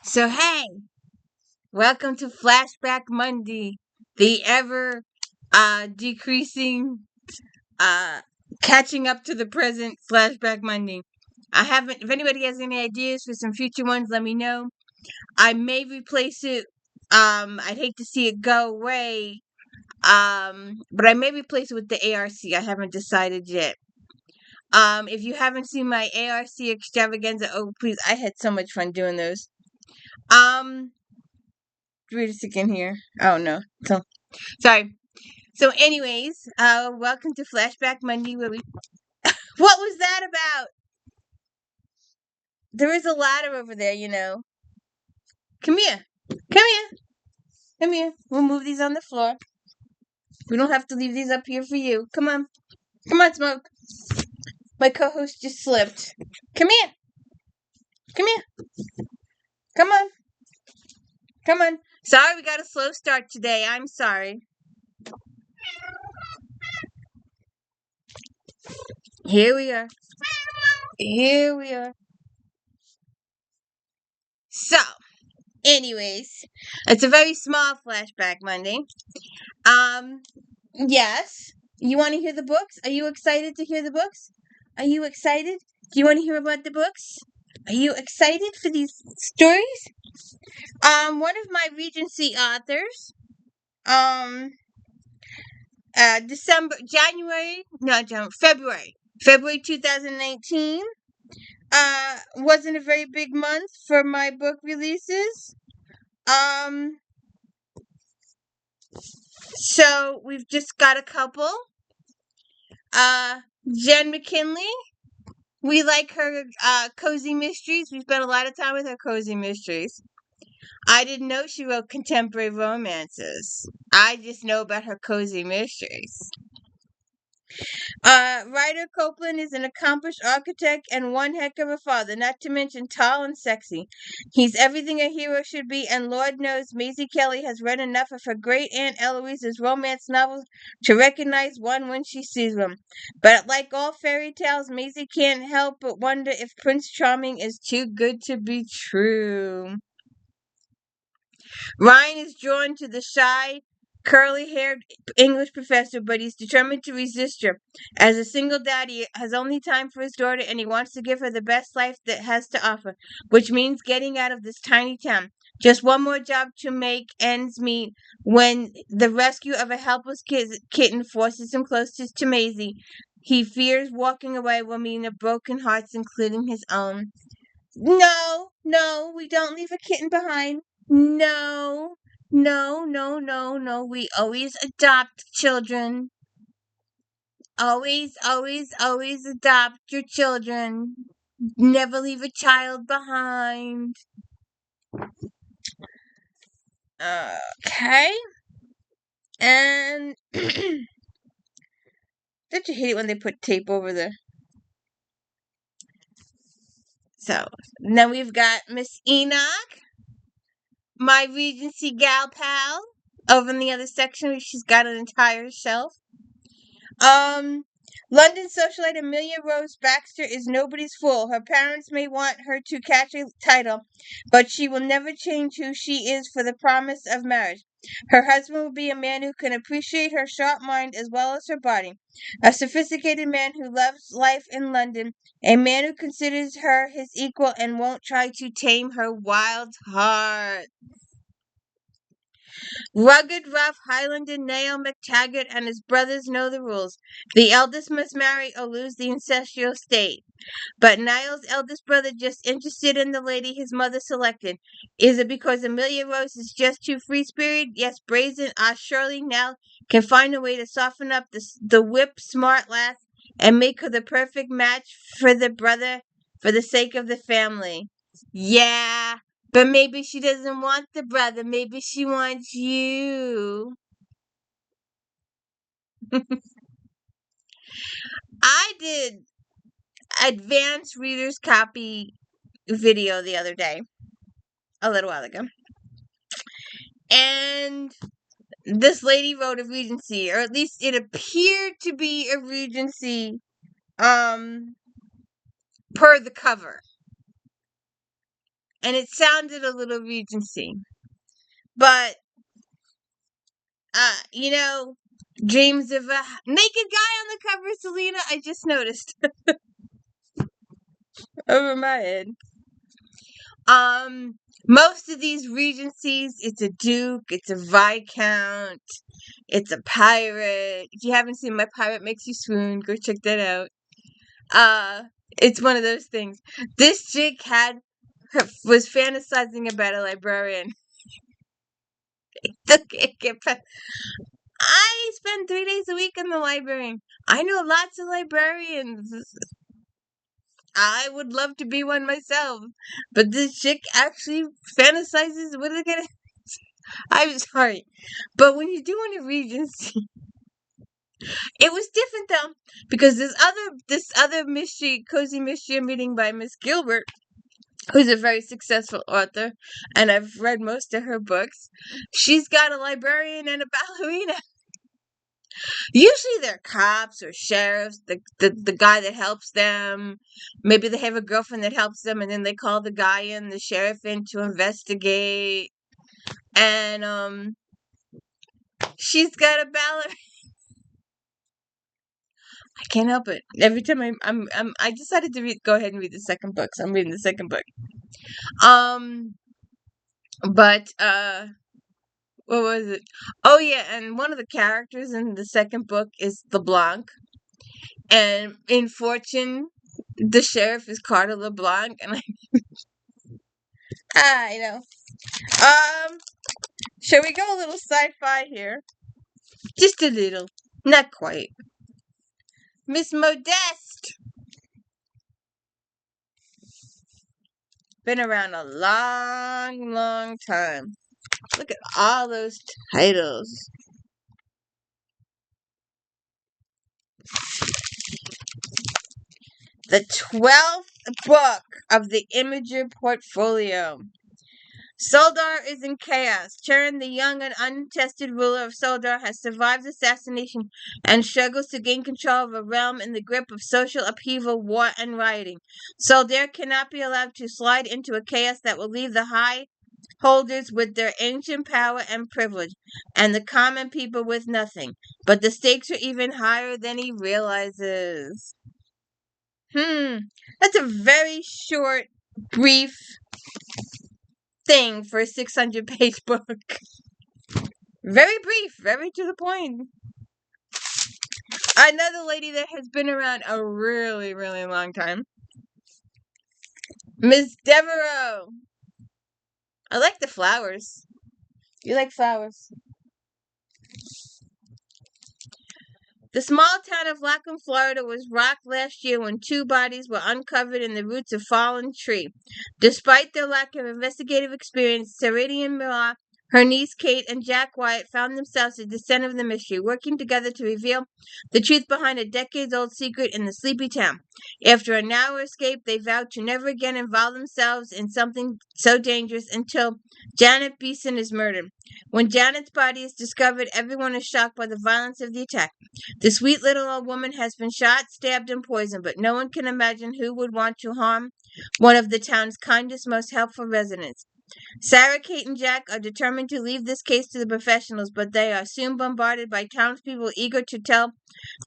So, hey, welcome to Flashback Monday, the ever decreasing, uh, catching up to the present Flashback Monday. If anybody has any ideas for some future ones, let me know. I may replace it. I'd hate to see it go away. But I may replace it with the ARC. I haven't decided yet. If you haven't seen my ARC extravaganza, oh, please, I had so much fun doing those. Read a second here. Oh no. So sorry. So anyways, welcome to Flashback Monday where we what was that about? There is a ladder over there, you know. Come here. Come here. Come here. We'll move these on the floor. We don't have to leave these up here for you. Come on. Come on, Smoke. My co-host just slipped. Come here. Come here. Come on. Come on. Sorry we got a slow start today. I'm sorry. Here we are. Here we are. So, anyways, it's a very small Flashback Monday. Yes. You want to hear the books? Are you excited to hear the books? Are you excited? Do you want to hear about the books? Are you excited for these stories? One of my Regency authors, February 2019, wasn't a very big month for my book releases. So we've just got a couple. Jenn McKinlay. We like her cozy mysteries. We spent a lot of time with her cozy mysteries. I didn't know she wrote contemporary romances. I just know about her cozy mysteries. Ryder Copeland is an accomplished architect and one heck of a father, not to mention tall and sexy. He's everything a hero should be, and Lord knows Maisie Kelly has read enough of her great Aunt Eloise's romance novels to recognize one when she sees one. But like all fairy tales, Maisie can't help but wonder if Prince Charming is too good to be true. Ryan is drawn to the shy, curly-haired English professor, but he's determined to resist her. As a single dad, he has only time for his daughter, and he wants to give her the best life that has to offer, which means getting out of this tiny town. Just one more job to make ends meet when the rescue of a helpless kitten forces him closest to Maisie. He fears walking away will mean a broken hearts, including his own. No, we don't leave a kitten behind. No, no. We always adopt children. Always adopt your children. Never leave a child behind. Okay. And don't you hate it when they put tape over the... So, then we've got Miss Enoch, my Regency gal pal, over in the other section where she's got an entire shelf. London socialite Amelia Rose Baxter is nobody's fool. Her parents may want her to catch a title, but she will never change who she is for the promise of marriage. Her husband will be a man who can appreciate her sharp mind as well as her body, a sophisticated man who loves life in London, a man who considers her his equal and won't try to tame her wild heart. Rugged, rough Highlander Niall MacTaggart and his brothers know the rules. The eldest must marry or lose the ancestral estate. But Niall's eldest brother just interested in the lady his mother selected. Is it because Amelia Rose is just too free-spirited? Yes, brazen. Surely Niall can find a way to soften up the whip-smart lass and make her the perfect match for the brother for the sake of the family. Yeah. But maybe she doesn't want the brother. Maybe she wants you. I did advanced reader's copy video the other day, a little while ago. And this lady wrote a Regency, or at least it appeared to be a Regency, per the cover. and it sounded a little Regency. But, you know, dreams of a naked guy on the cover, Selena, I just noticed. Over my head. Most of these Regencies, it's a Duke, it's a Viscount, it's a pirate. If you haven't seen My Pirate Makes You Swoon, go check that out. It's one of those things. This chick was fantasizing about a librarian. I spend 3 days a week in the library. I know lots of librarians. I would love to be one myself. But this chick actually fantasizes with it. I'm sorry. But when you're doing a Regency, it was different though. Because this other mystery, cozy mystery I'm reading by Miss Gilbert, who's a very successful author, and I've read most of her books. She's got a librarian and a ballerina. Usually they're cops or sheriffs, the guy that helps them. Maybe they have a girlfriend that helps them, and then they call the guy in, the sheriff in, to investigate. And she's got a ballerina. I can't help it. Every time I decided to go ahead and read the second book, so I'm reading the second book. But what was it? Oh yeah, and one of the characters in the second book is LeBlanc, and in Fortune, the sheriff is Carter LeBlanc, and I know. Shall we go a little sci-fi here? Just a little, not quite. Miss Modeste. Been around a long, long time. Look at all those titles. The 12th book of the Imager portfolio. Soldar is in chaos. Charon, the young and untested ruler of Soldar, has survived assassination and struggles to gain control of a realm in the grip of social upheaval, war, and rioting. Soldar cannot be allowed to slide into a chaos that will leave the high holders with their ancient power and privilege, and the common people with nothing. But the stakes are even higher than he realizes. That's a very short, brief thing for a 600-page book. Very brief, very to the point. Another lady that has been around a really, really long time. Miss DEVERAUX. I like the flowers. You like flowers? The small town of Lackland, Florida was rocked last year when 2 bodies were uncovered in the roots of a fallen tree. Despite their lack of investigative experience, Ceridian Miller, her niece Kate, and Jack Wyatt found themselves at the center of the mystery, working together to reveal the truth behind a decades-old secret in the sleepy town. After a narrow escape, they vowed to never again involve themselves in something so dangerous until Janet Beeson is murdered. When Janet's body is discovered, everyone is shocked by the violence of the attack. The sweet little old woman has been shot, stabbed, and poisoned, but no one can imagine who would want to harm one of the town's kindest, most helpful residents. Sarah, Kate, and Jack are determined to leave this case to the professionals, but they are soon bombarded by townspeople eager to tell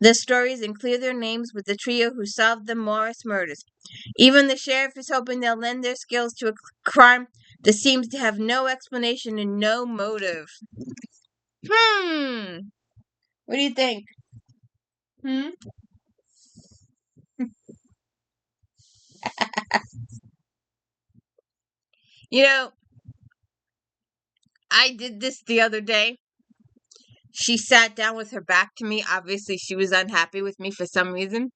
their stories and clear their names with the trio who solved the Morris murders. Even the sheriff is hoping they'll lend their skills to a crime that seems to have no explanation and no motive. What do you think? You know, I did this the other day. She sat down with her back to me. Obviously, she was unhappy with me for some reason.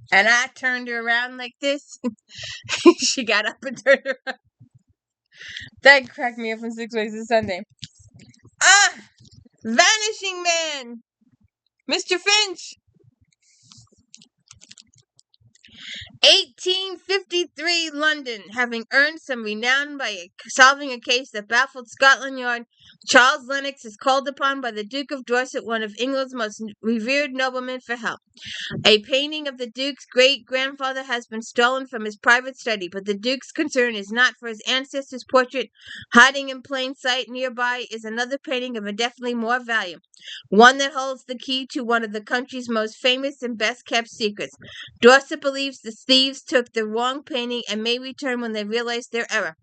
And I turned her around like this. She got up and turned around. That cracked me up on 6 Ways to Sunday. Vanishing Man! Mr. Finch! 1853 London. Having earned some renown by solving a case that baffled Scotland Yard, Charles Lennox is called upon by the Duke of Dorset, one of England's most revered noblemen, for help. A painting of the Duke's great-grandfather has been stolen from his private study, but the Duke's concern is not for his ancestor's portrait. Hiding in plain sight nearby is another painting of indefinitely more value, one that holds the key to one of the country's most famous and best-kept secrets. Dorset believes the thieves took the wrong painting and may return when they realize their error.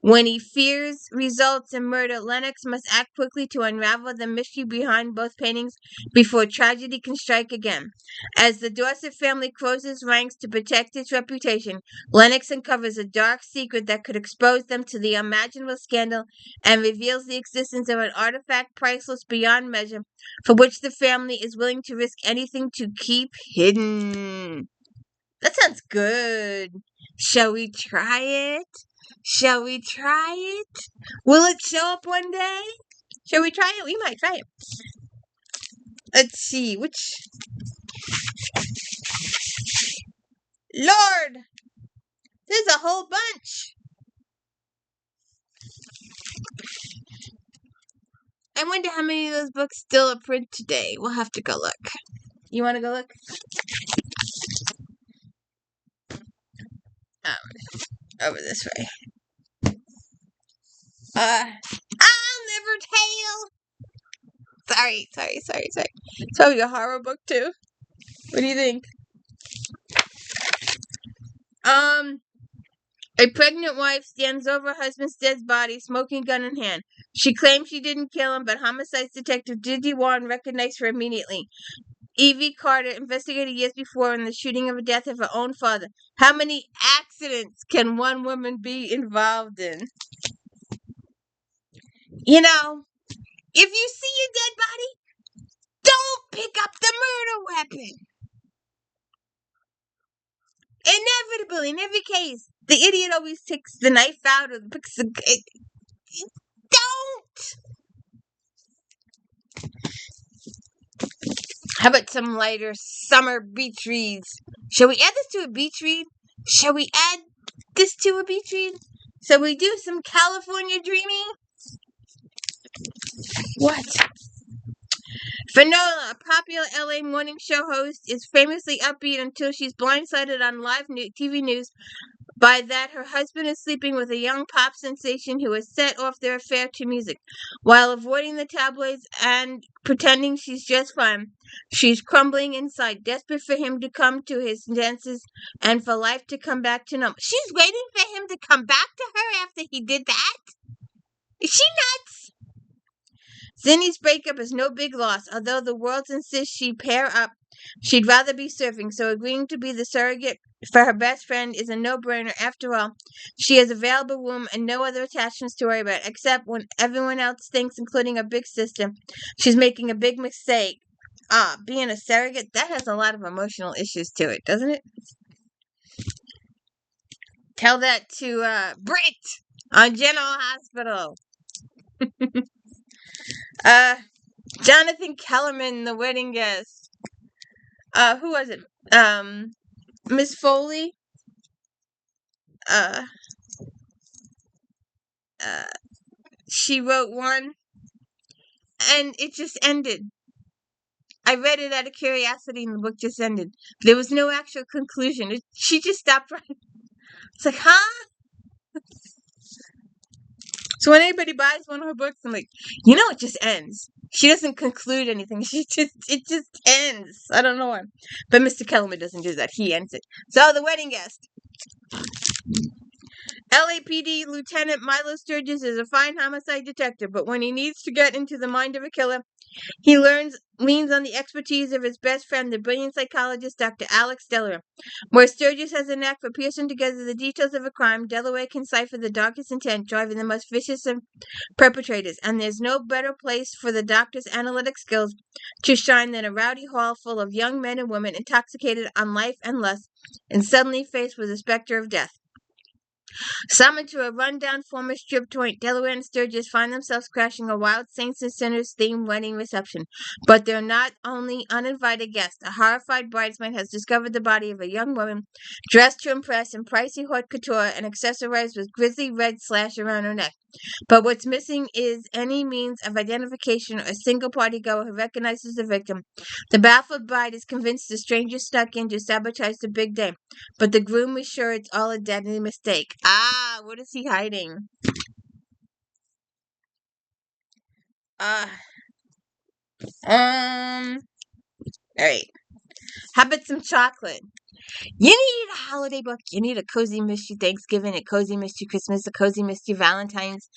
When he fears results in murder, Lennox must act quickly to unravel the mystery behind both paintings before tragedy can strike again. As the Dorset family closes ranks to protect its reputation, Lennox uncovers a dark secret that could expose them to the unimaginable scandal and reveals the existence of an artifact priceless beyond measure, for which the family is willing to risk anything to keep hidden. That sounds good. Shall we try it? Shall we try it? Will it show up one day? Shall we try it? We might try it. Let's see, which... Lord! There's a whole bunch! I wonder how many of those books still are print today. We'll have to go look. You want to go look? Over this way. I'll never tell. Sorry. It's probably a horror book too. What do you think? A pregnant wife stands over her husband's dead body, smoking gun in hand. She claims she didn't kill him, but homicide detective Didi Warren recognized her immediately. Evie Carter investigated years before in the shooting of the death of her own father. How many accidents can one woman be involved in? You know, if you see a dead body, don't pick up the murder weapon. Inevitably, in every case, the idiot always takes the knife out or picks the... Don't! How about some lighter summer beach reads? Shall we add this to a beach read? Shall we add this to a beach read? Shall we do some California dreaming? What? Finola, a popular LA morning show host, is famously upbeat until she's blindsided on live TV news by that her husband is sleeping with a young pop sensation who has set off their affair to music. While avoiding the tabloids and pretending she's just fine, she's crumbling inside, desperate for him to come to his senses and for life to come back to normal. She's waiting for him to come back to her after he did that? Is she nuts? Zinni's breakup is no big loss. Although the world insists she pair up, she'd rather be surfing, so agreeing to be the surrogate for her best friend is a no-brainer. After all, she has a available womb and no other attachments to worry about, except when everyone else thinks, including her big sister, she's making a big mistake. Being a surrogate, that has a lot of emotional issues to it, doesn't it? Tell that to Brit on General Hospital. Jonathan Kellerman, the wedding guest. Who was it? Miss Foley. She wrote one, and it just ended. I read it out of curiosity, and the book just ended. There was no actual conclusion. She just stopped writing. It's like, huh? So when anybody buys one of her books, I'm like, it just ends. She doesn't conclude anything. It just ends. I don't know why. But Mr. Kellerman doesn't do that. He ends it. So the wedding guest. LAPD Lieutenant Milo Sturgis is a fine homicide detective, but when he needs to get into the mind of a killer, he leans on the expertise of his best friend, the brilliant psychologist Dr. Alex Delaware. Where Sturgis has a knack for piecing together the details of a crime, Delaware can cipher the darkest intent, driving the most vicious of perpetrators. And there's no better place for the doctor's analytic skills to shine than a rowdy hall full of young men and women intoxicated on life and lust, and suddenly faced with the specter of death. Summoned to a rundown former strip joint, Delaware and Sturgis find themselves crashing a Wild Saints and Sinners themed wedding reception. But they're not only uninvited guests. A horrified bridesmaid has discovered the body of a young woman dressed to impress in pricey haute couture and accessorized with grisly red slash around her neck. But what's missing is any means of identification or a single partygoer who recognizes the victim. The baffled bride is convinced the stranger snuck in to sabotage the big day, but the groom is sure it's all a deadly mistake. Ah, what is he hiding? Alright. How about some chocolate? You need a holiday book. You need a cozy mystery Thanksgiving, a cozy mystery Christmas, a cozy mystery Valentine's.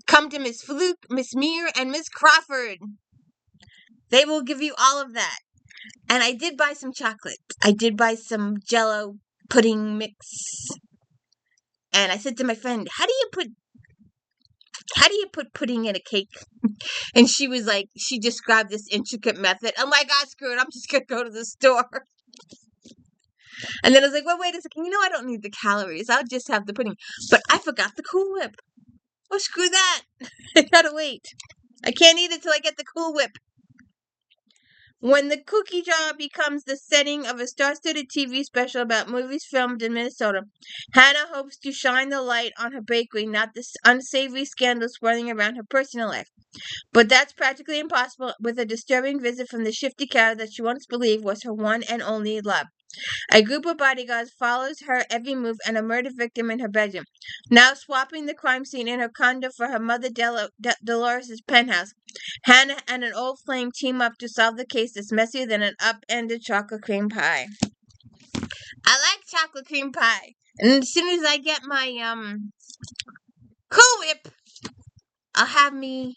Come to Miss Fluke, Miss Meir, and Miss Crawford. They will give you all of that. And I did buy some chocolate. I did buy some Jell-O pudding mix. And I said to my friend, how do you put pudding in a cake? And she was like, she described this intricate method. I'm like, screw it. I'm just going to go to the store. And then I was like, well, wait a second. I don't need the calories. I'll just have the pudding. But I forgot the Cool Whip. Oh, screw that. I gotta wait. I can't eat it till I get the Cool Whip. When the cookie jar becomes the setting of a star-studded TV special about movies filmed in Minnesota, Hannah hopes to shine the light on her bakery, not the unsavory scandal swirling around her personal life. But that's practically impossible with a disturbing visit from the shifty character that she once believed was her one and only love. A group of bodyguards follows her every move and a murder victim in her bedroom. Now swapping the crime scene in her condo for her mother Dolores' penthouse, Hannah and an old flame team up to solve the case that's messier than an upended chocolate cream pie. I like chocolate cream pie. And as soon as I get my Cool Whip, I'll have me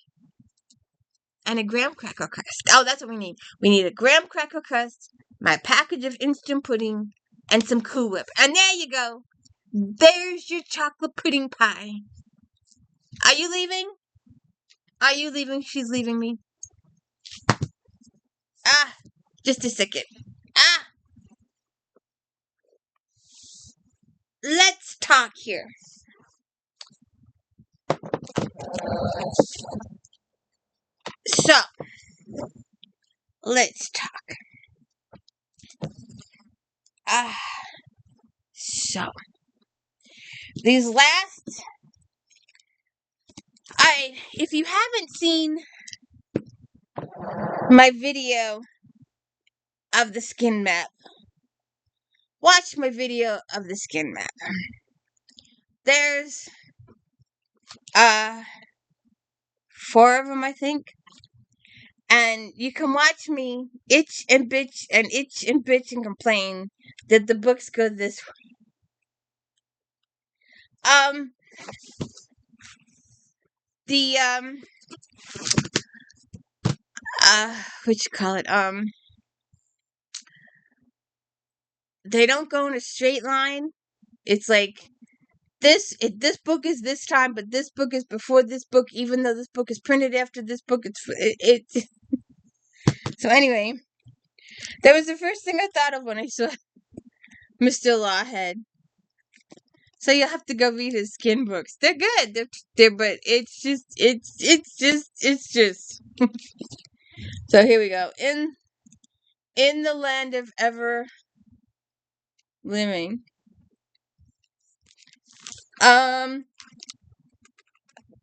and a graham cracker crust. Oh, that's what we need. We need a graham cracker crust, my package of instant pudding, and some Cool Whip. And there you go. There's your chocolate pudding pie. Are you leaving? Are you leaving? She's leaving me. Just a second. Let's talk here. So, let's talk. So, these last... if you haven't seen my video of the skin map, watch my video of the skin map. There's 4 of them, I think. And you can watch me itch and bitch and complain that the books go this way. They don't go in a straight line. It's like this book is this time, but this book is before this book, even though this book is printed after this book. So anyway, that was the first thing I thought of when I saw Mr. Lawhead. So you'll have to go read his skin books. They're good. They're but it's just. So here we go. In the land of ever living.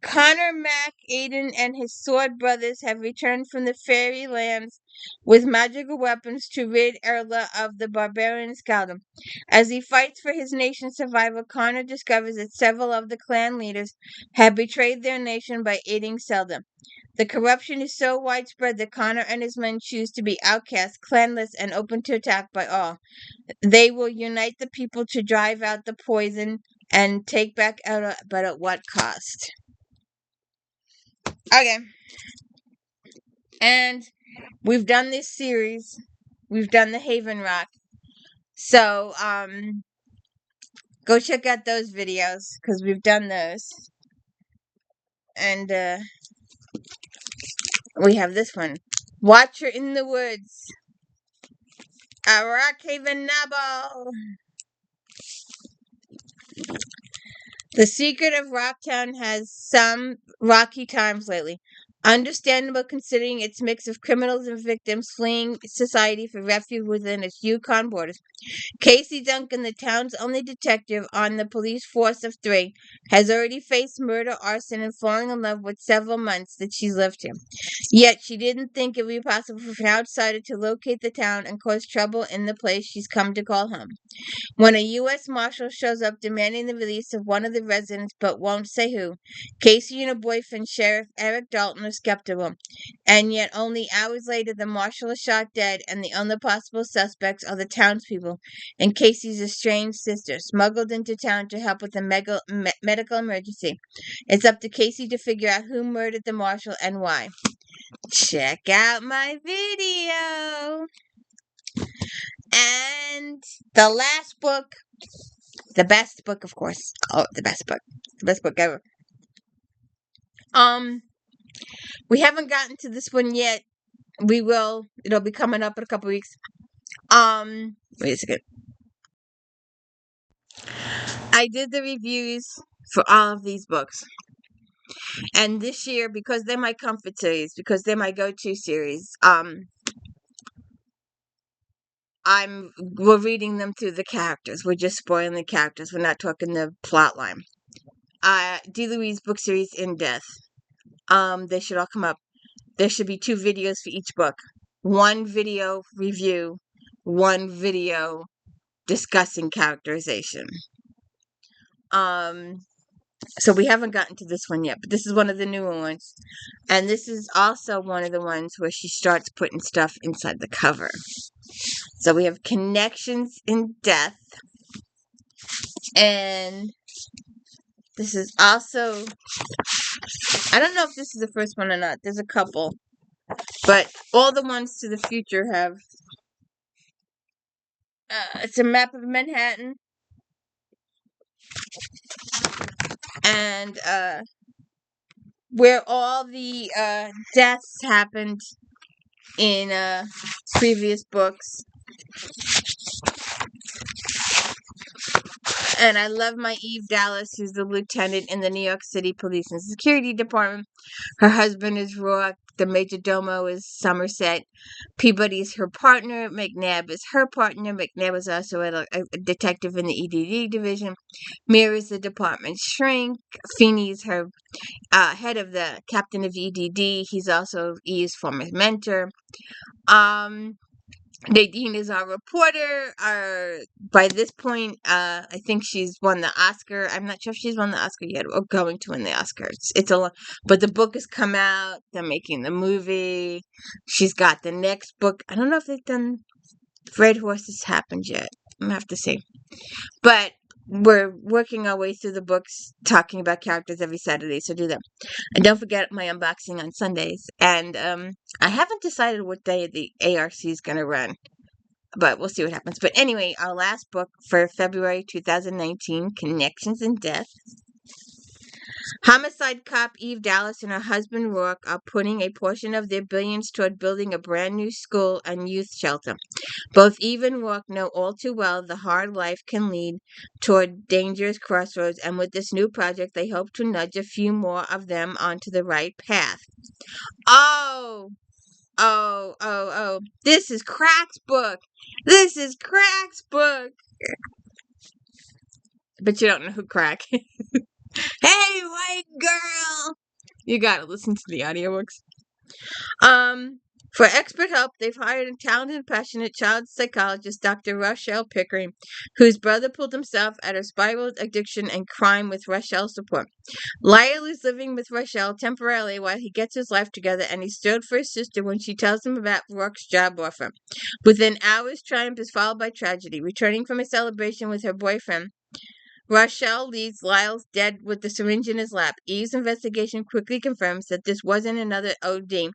Connor, Mac, Aiden, and his sword brothers have returned from the fairy lands with magical weapons to rid Erla of the barbarian Skaldum. As he fights for his nation's survival, Connor discovers that several of the clan leaders have betrayed their nation by aiding Seldom. The corruption is so widespread that Connor and his men choose to be outcast, clanless, and open to attack by all. They will unite the people to drive out the poison and take back Erla, but at what cost? Okay. And we've done this series. We've done the Haven Rock. So, go check out those videos, because we've done those. And, we have this one. Watcher in the Woods. A Rock Haven novel. The secret of Rocktown has some rocky times lately. Understandable considering its mix of criminals and victims fleeing society for refuge within its Yukon borders. Casey Duncan, the town's only detective on the police force of 3, has already faced murder, arson, and falling in love with several months that she's lived here. Yet she didn't think it would be possible for an outsider to locate the town and cause trouble in the place she's come to call home. When a U.S. Marshal shows up demanding the release of one of the residents but won't say who, Casey and her boyfriend, Sheriff Eric Dalton, are skeptical. And yet, only hours later, the Marshal is shot dead, and the only possible suspects are the townspeople and Casey's estranged sister, smuggled into town to help with a medical emergency. It's up to Casey to figure out who murdered the Marshal and why. Check out my video! And the last book, the best book, of course. Oh, the best book ever. We haven't gotten to this one yet. We will. It'll be coming up in a couple weeks. Wait a second. I did the reviews for all of these books. And this year, because they're my comfort series, because they're my go-to series, we're reading them through the characters. We're just spoiling the characters. We're not talking the plot line. D. Louise book series In Death. They should all come up. There should be 2 videos for each book. 1 video review, 1 video discussing characterization. So we haven't gotten to this one yet, but this is one of the newer ones. And this is also one of the ones where she starts putting stuff inside the cover. So we have Connections in Death. And this is also, I don't know if this is the first one or not. There's a couple. But all the ones to the future have, it's a map of Manhattan. And where all the deaths happened in previous books. And I love my Eve Dallas, who's the lieutenant in the New York City Police and Security Department. Her husband is Rourke. The major domo is Somerset. Peabody is her partner. McNabb is her partner. McNabb is also a detective in the EDD division. Mir is the department shrink. Feeney is her head of the captain of EDD. He's also Eve's former mentor. Nadine is our reporter. By this point, I think she's won the Oscar. I'm not sure if she's won the Oscar yet or going to win the Oscar. It's a lot, but the book has come out. They're making the movie. She's got the next book. I don't know if they've done Red Horses happened yet. I'm gonna have to see. But we're working our way through the books, talking about characters every Saturday, so do them. And don't forget my unboxing on Sundays. And I haven't decided what day the ARC is going to run, but we'll see what happens. But anyway, our last book for February 2019, Connections in Death. Homicide cop Eve Dallas and her husband Rourke are putting a portion of their billions toward building a brand new school and youth shelter. Both Eve and Rourke know all too well the hard life can lead toward dangerous crossroads, and with this new project, they hope to nudge a few more of them onto the right path. Oh! This is Crack's book! This is Crack's book! But you don't know who Crack is. Hey, white girl! You gotta listen to the audiobooks. For expert help, they've hired a talented and passionate child psychologist, Dr. Rochelle Pickering, whose brother pulled himself out of spiraled addiction and crime with Rochelle's support. Lyle is living with Rochelle temporarily while he gets his life together, and he's thrilled for his sister when she tells him about Rourke's job offer. Within hours, triumph is followed by tragedy. Returning from a celebration with her boyfriend, Rochelle leaves Lyle's dead with the syringe in his lap. Eve's investigation quickly confirms that this wasn't another OD.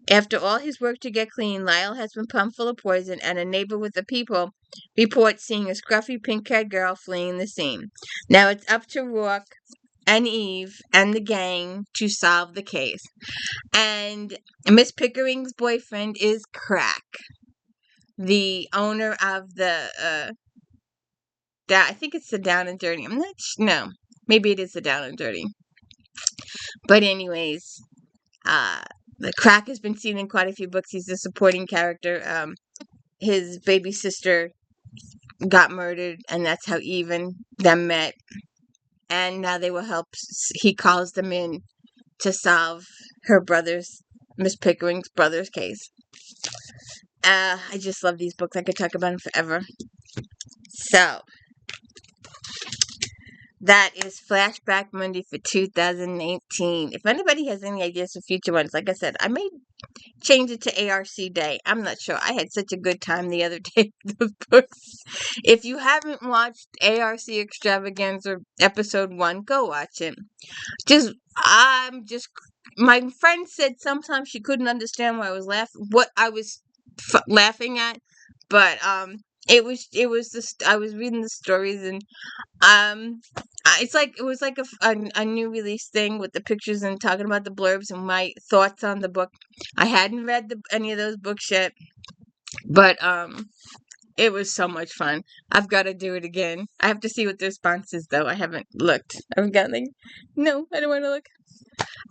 After all his work to get clean, Lyle has been pumped full of poison, and a neighbor with the people reports seeing a scruffy pink-haired girl fleeing the scene. Now it's up to Rourke and Eve and the gang to solve the case. And Miss Pickering's boyfriend is Crack, the owner of the I think it's the Down and Dirty. I'm not no. Maybe it is the Down and Dirty. But anyways, the Crack has been seen in quite a few books. He's a supporting character. His baby sister got murdered, and that's how Eve and them met. And now they will help. He calls them in to solve her brother's, Miss Pickering's brother's case. I just love these books. I could talk about them forever. So, that is Flashback Monday for 2018. If anybody has any ideas for future ones, like I said, I may change it to ARC Day. I'm not sure. I had such a good time the other day with those books. If you haven't watched ARC Extravaganza Episode 1, go watch it. My friend said sometimes she couldn't understand why I was laughing at, but it was I was reading the stories, and it was like a new release thing with the pictures and talking about the blurbs and my thoughts on the book. I hadn't read any of those books yet, but it was so much fun. I've got to do it again. I have to see what the response is, though. I haven't looked. I've got no, I don't want to look.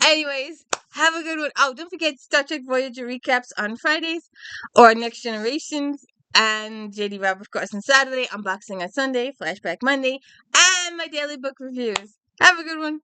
Anyways, have a good one. Oh, don't forget Star Trek Voyager recaps on Fridays, or Next Generations, and JD Robb, of course, on Saturday, unboxing on Sunday, Flashback Monday, and my daily book reviews. Have a good one.